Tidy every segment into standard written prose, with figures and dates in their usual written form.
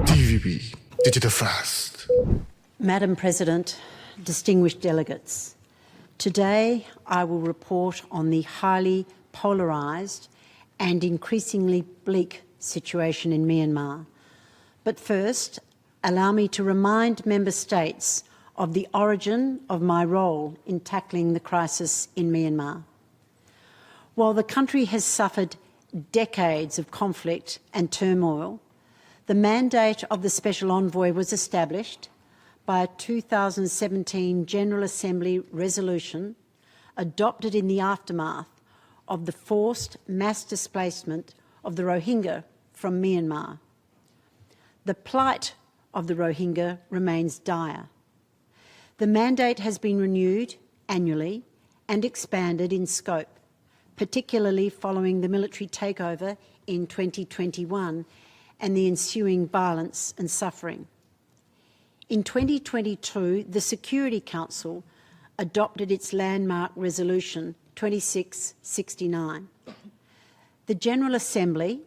TVB Digital Fast. Madam President, distinguished delegates, today I will report on the highly polarised and increasingly bleak situation in Myanmar. But first, allow me to remind Member States of the origin of my role in tackling the crisis in Myanmar. While the country has suffered decades of conflict and turmoil, the mandate of the Special Envoy was established by a 2017 General Assembly resolution adopted in the aftermath of the forced mass displacement of the Rohingya from Myanmar. The plight of the Rohingya remains dire. The mandate has been renewed annually and expanded in scope, particularly following the military takeover in 2021 and the ensuing violence and suffering. In 2022, the Security Council adopted its landmark resolution 2669. The General Assembly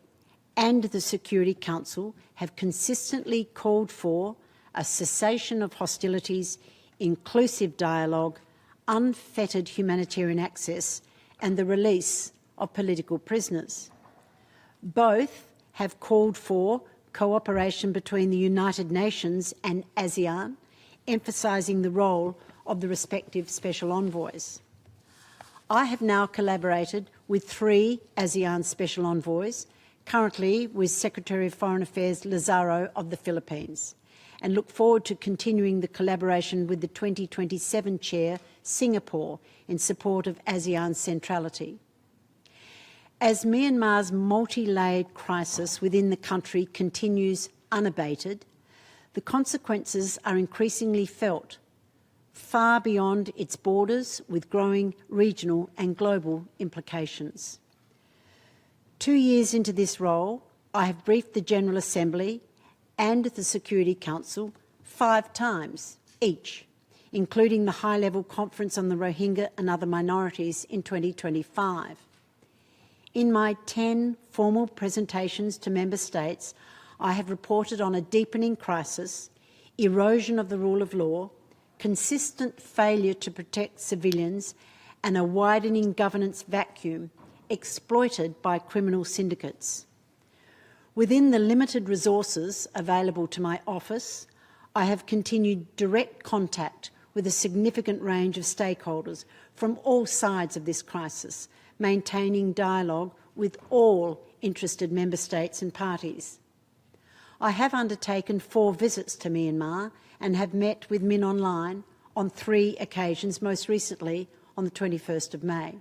and the Security Council have consistently called for a cessation of hostilities, inclusive dialogue, unfettered humanitarian access, and the release of political prisoners. Both have called for cooperation between the United Nations and ASEAN, emphasising the role of the respective special envoys. I have now collaborated with 3 ASEAN special envoys, currently with Secretary of Foreign Affairs Lazaro of the Philippines, and look forward to continuing the collaboration with the 2027 Chair, Singapore, in support of ASEAN centrality. As Myanmar's multi-layered crisis within the country continues unabated, the consequences are increasingly felt far beyond its borders, with growing regional and global implications. 2 years into this role, I have briefed the General Assembly and the Security Council 5 times each, including the high-level conference on the Rohingya and other minorities in 2025. In my 10 formal presentations to Member States, I have reported on a deepening crisis, erosion of the rule of law, consistent failure to protect civilians, and a widening governance vacuum exploited by criminal syndicates. Within the limited resources available to my office, I have continued direct contact with a significant range of stakeholders from all sides of this crisis, maintaining dialogue with all interested Member States and parties. I have undertaken 4 visits to Myanmar and have met with Min Aung Hlaing on 3 occasions, most recently on the 21st of May.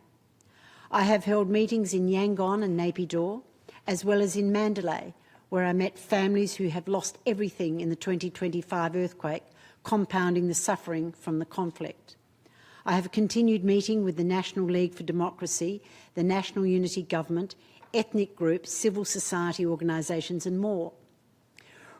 I have held meetings in Yangon and Naypyidaw, as well as in Mandalay, where I met families who have lost everything in the 2025 earthquake, compounding the suffering from the conflict. I have continued meeting with the National League for Democracy, the National Unity Government, ethnic groups, civil society organisations and more.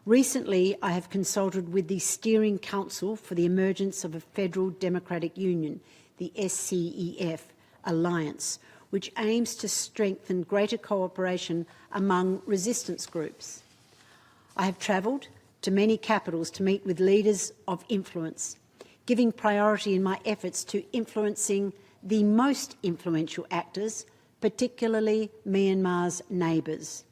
Recently, I have consulted with the Steering Council for the Emergence of a Federal Democratic Union, the SCEF Alliance, which aims to strengthen greater cooperation among resistance groups. I have travelled to many capitals to meet with leaders of influence, giving priority in my efforts to influencing the most influential actors, particularly Myanmar's neighbours,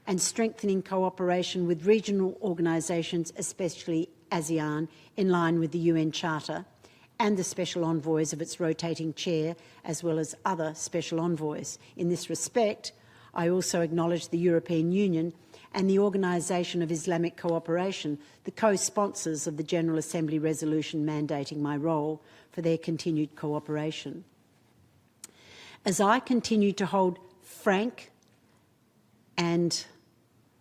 and strengthening cooperation with regional organisations, especially ASEAN, in line with the UN Charter, and the special envoys of its rotating chair, as well as other special envoys. In this respect, I also acknowledge the European Union and the Organisation of Islamic Cooperation, the co-sponsors of the General Assembly resolution mandating my role, for their continued cooperation. As I continue to hold frank and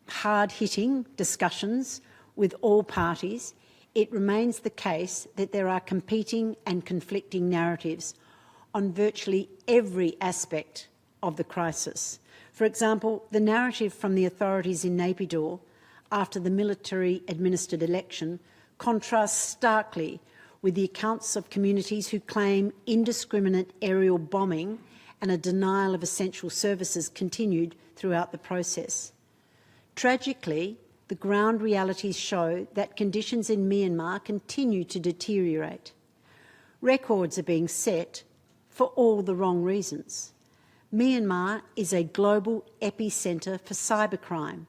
hard-hitting discussions with all parties, it remains the case that there are competing and conflicting narratives on virtually every aspect of the crisis. For example, the narrative from the authorities in Naypyidaw after the military-administered election contrasts starkly with the accounts of communities who claim indiscriminate aerial bombing and a denial of essential services continued throughout the process. Tragically, the ground realities show that conditions in Myanmar continue to deteriorate. Records are being set for all the wrong reasons. Myanmar is a global epicentre for cybercrime.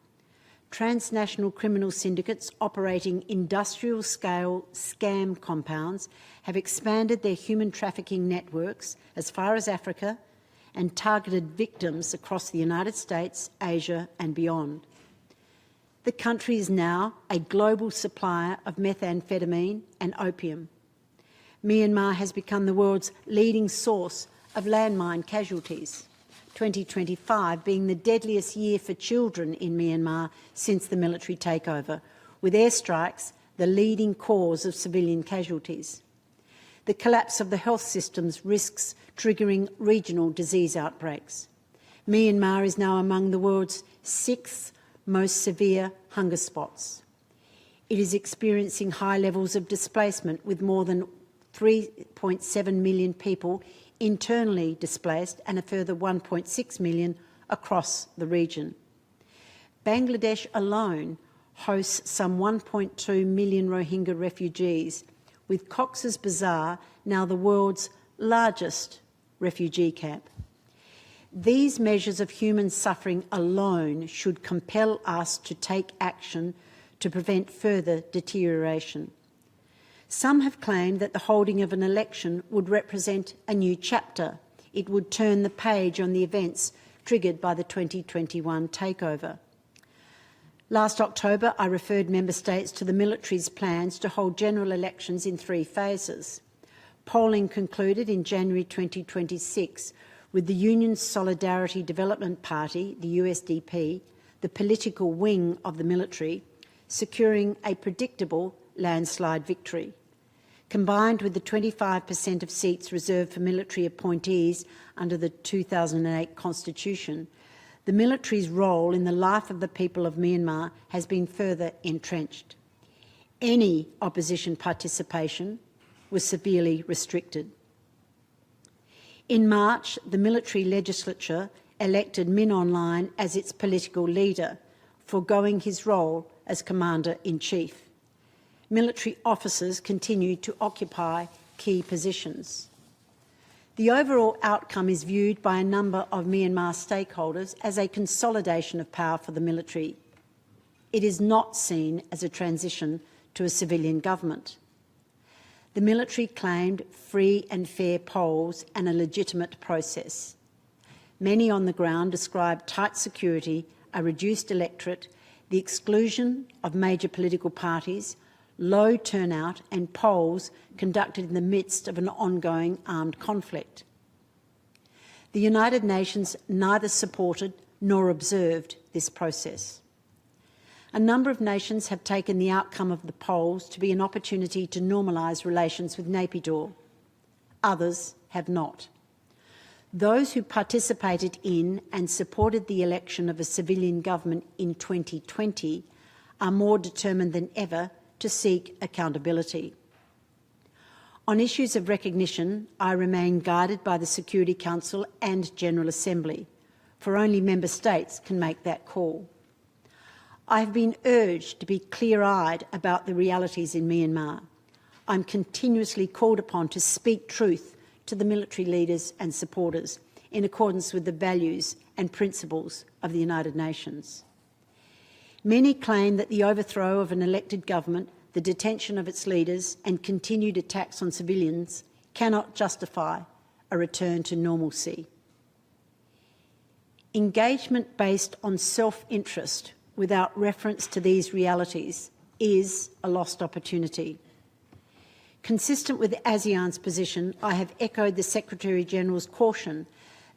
Transnational criminal syndicates operating industrial-scale scam compounds have expanded their human trafficking networks as far as Africa and targeted victims across the United States, Asia and beyond. The country is now a global supplier of methamphetamine and opium. Myanmar has become the world's leading source of landmine casualties, 2025 being the deadliest year for children in Myanmar since the military takeover, with airstrikes the leading cause of civilian casualties. The collapse of the health systems risks triggering regional disease outbreaks. Myanmar is now among the world's 6th most severe hunger spots. It is experiencing high levels of displacement, with more than 3.7 million people internally displaced and a further 1.6 million across the region. Bangladesh alone hosts some 1.2 million Rohingya refugees, with Cox's Bazar now the world's largest refugee camp. These measures of human suffering alone should compel us to take action to prevent further deterioration. Some have claimed that the holding of an election would represent a new chapter. It would turn the page on the events triggered by the 2021 takeover. Last October, I referred Member States to the military's plans to hold general elections in 3 phases. Polling concluded in January 2026, with the Union's Solidarity Development Party, the USDP, the political wing of the military, securing a predictable landslide victory. Combined with the 25% of seats reserved for military appointees under the 2008 Constitution, the military's role in the life of the people of Myanmar has been further entrenched. Any opposition participation was severely restricted. In March, the military legislature elected Min Aung Hlaing as its political leader, foregoing his role as Commander-in-Chief. Military officers continued to occupy key positions. The overall outcome is viewed by a number of Myanmar stakeholders as a consolidation of power for the military. It is not seen as a transition to a civilian government. The military claimed free and fair polls and a legitimate process. Many on the ground described tight security, a reduced electorate, the exclusion of major political parties, low turnout and polls conducted in the midst of an ongoing armed conflict. The United Nations neither supported nor observed this process. A number of nations have taken the outcome of the polls to be an opportunity to normalise relations with Naypyidaw. Others have not. Those who participated in and supported the election of a civilian government in 2020 are more determined than ever to seek accountability. On issues of recognition, I remain guided by the Security Council and General Assembly, for only Member States can make that call. I have been urged to be clear-eyed about the realities in Myanmar. I'm continuously called upon to speak truth to the military leaders and supporters in accordance with the values and principles of the United Nations. Many claim that the overthrow of an elected government, the detention of its leaders and continued attacks on civilians cannot justify a return to normalcy. Engagement based on self-interest without reference to these realities is a lost opportunity. Consistent with ASEAN's position, I have echoed the Secretary-General's caution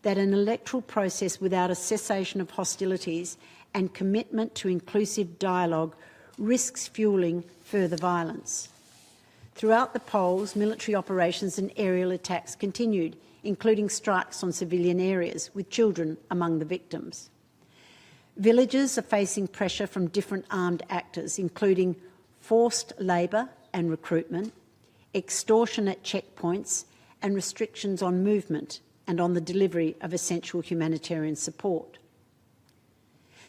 that an electoral process without a cessation of hostilities and commitment to inclusive dialogue risks fuelling further violence. Throughout the polls, military operations and aerial attacks continued, including strikes on civilian areas, with children among the victims. Villages are facing pressure from different armed actors, including forced labour and recruitment, extortion at checkpoints, and restrictions on movement and on the delivery of essential humanitarian support.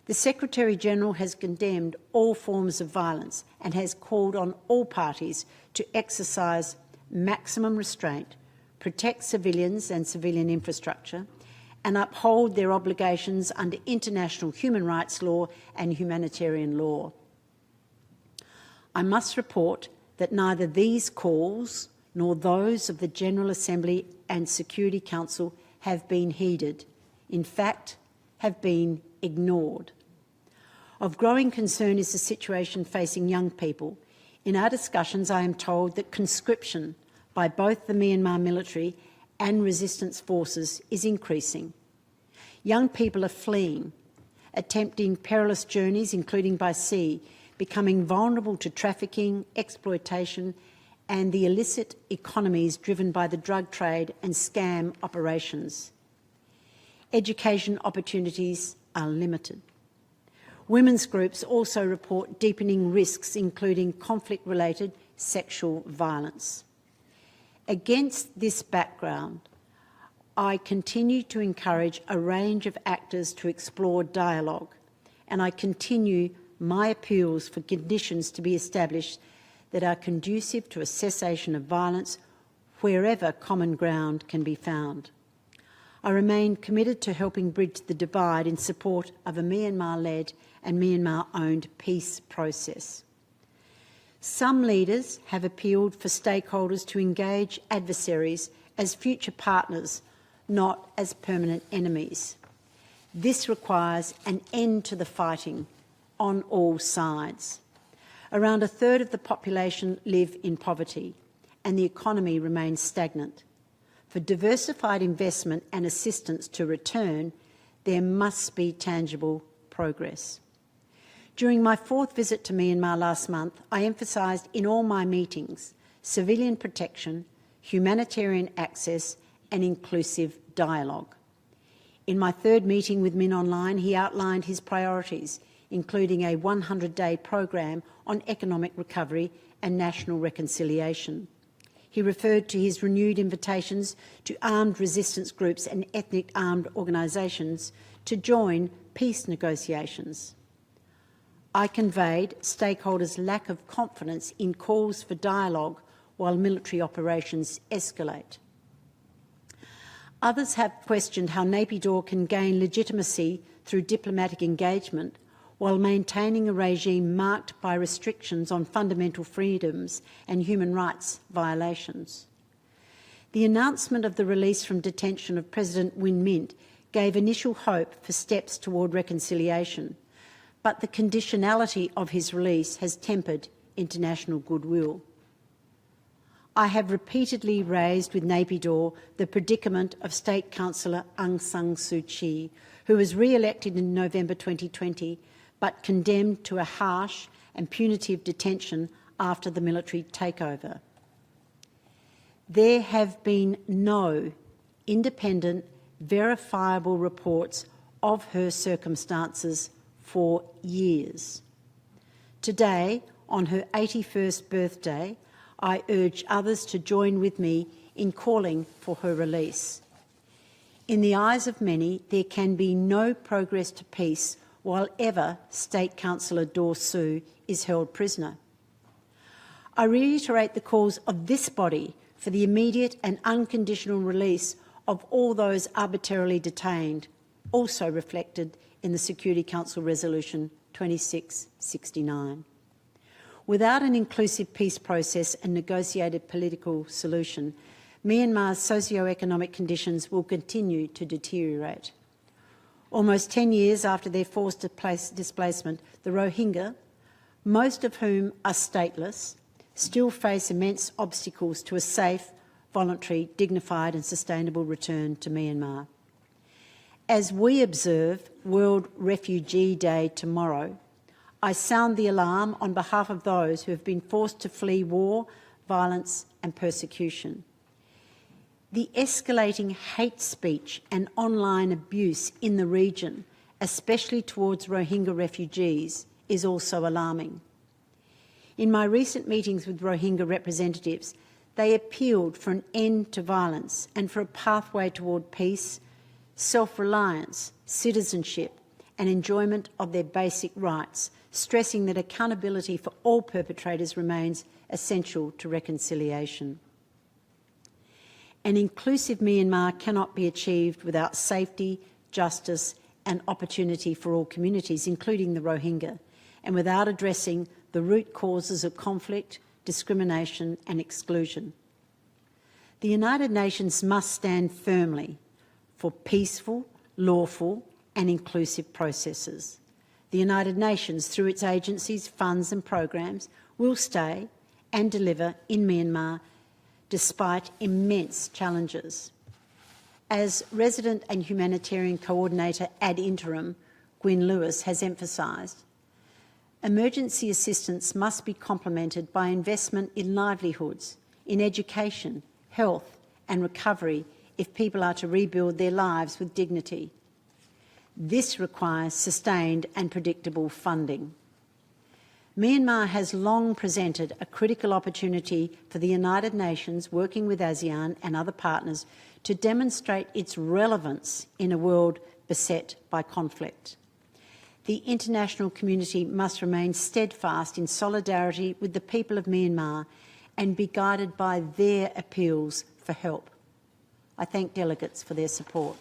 The Secretary-General has condemned all forms of violence and has called on all parties to exercise maximum restraint, protect civilians and civilian infrastructure, and uphold their obligations under international human rights law and humanitarian law. I must report that neither these calls nor those of the General Assembly and Security Council have been heeded, in fact, have been ignored. Of growing concern is the situation facing young people. In our discussions, I am told that conscription by both the Myanmar military and resistance forces is increasing. Young people are fleeing, attempting perilous journeys, including by sea, becoming vulnerable to trafficking, exploitation, and the illicit economies driven by the drug trade and scam operations. Education opportunities are limited. Women's groups also report deepening risks, including conflict-related sexual violence. Against this background, I continue to encourage a range of actors to explore dialogue, and I continue my appeals for conditions to be established that are conducive to a cessation of violence wherever common ground can be found. I remain committed to helping bridge the divide in support of a Myanmar-led and Myanmar-owned peace process. Some leaders have appealed for stakeholders to engage adversaries as future partners, not as permanent enemies. This requires an end to the fighting on all sides. Around a third of the population live in poverty, and the economy remains stagnant. For diversified investment and assistance to return, there must be tangible progress. During my fourth visit to Myanmar last month, I emphasised in all my meetings civilian protection, humanitarian access and inclusive dialogue. In my third meeting with Min Aung Hlaing, he outlined his priorities, including a 100-day program on economic recovery and national reconciliation. He referred to his renewed invitations to armed resistance groups and ethnic armed organisations to join peace negotiations. I conveyed stakeholders' lack of confidence in calls for dialogue while military operations escalate. Others have questioned how Naypyidaw can gain legitimacy through diplomatic engagement while maintaining a regime marked by restrictions on fundamental freedoms and human rights violations. The announcement of the release from detention of President Win Myint gave initial hope for steps toward reconciliation, but the conditionality of his release has tempered international goodwill. I have repeatedly raised with Naypyidaw the predicament of State Counsellor Aung San Suu Kyi, who was re-elected in November 2020 but condemned to a harsh and punitive detention after the military takeover. There have been no independent, verifiable reports of her circumstances for years. Today, on her 81st birthday, I urge others to join with me in calling for her release. In the eyes of many, there can be no progress to peace while ever State Counsellor Daw Suu is held prisoner. I reiterate the calls of this body for the immediate and unconditional release of all those arbitrarily detained, also reflected in the Security Council Resolution 2669. Without an inclusive peace process and negotiated political solution, Myanmar's socio-economic conditions will continue to deteriorate. Almost 10 years after their forced displacement, the Rohingya, most of whom are stateless, still face immense obstacles to a safe, voluntary, dignified and sustainable return to Myanmar. As we observe World Refugee Day tomorrow, I sound the alarm on behalf of those who have been forced to flee war, violence and persecution. The escalating hate speech and online abuse in the region, especially towards Rohingya refugees, is also alarming. In my recent meetings with Rohingya representatives, they appealed for an end to violence and for a pathway toward peace, self-reliance, citizenship and enjoyment of their basic rights, stressing that accountability for all perpetrators remains essential to reconciliation. An inclusive Myanmar cannot be achieved without safety, justice and opportunity for all communities, including the Rohingya, and without addressing the root causes of conflict, discrimination and exclusion. The United Nations must stand firmly for peaceful, lawful and inclusive processes. The United Nations, through its agencies, funds and programs, will stay and deliver in Myanmar despite immense challenges. As Resident and Humanitarian Coordinator ad interim, Gwyn Lewis, has emphasised, emergency assistance must be complemented by investment in livelihoods, in education, health and recovery if people are to rebuild their lives with dignity. This requires sustained and predictable funding. Myanmar has long presented a critical opportunity for the United Nations, working with ASEAN and other partners, to demonstrate its relevance in a world beset by conflict. The international community must remain steadfast in solidarity with the people of Myanmar and be guided by their appeals for help. I thank delegates for their support.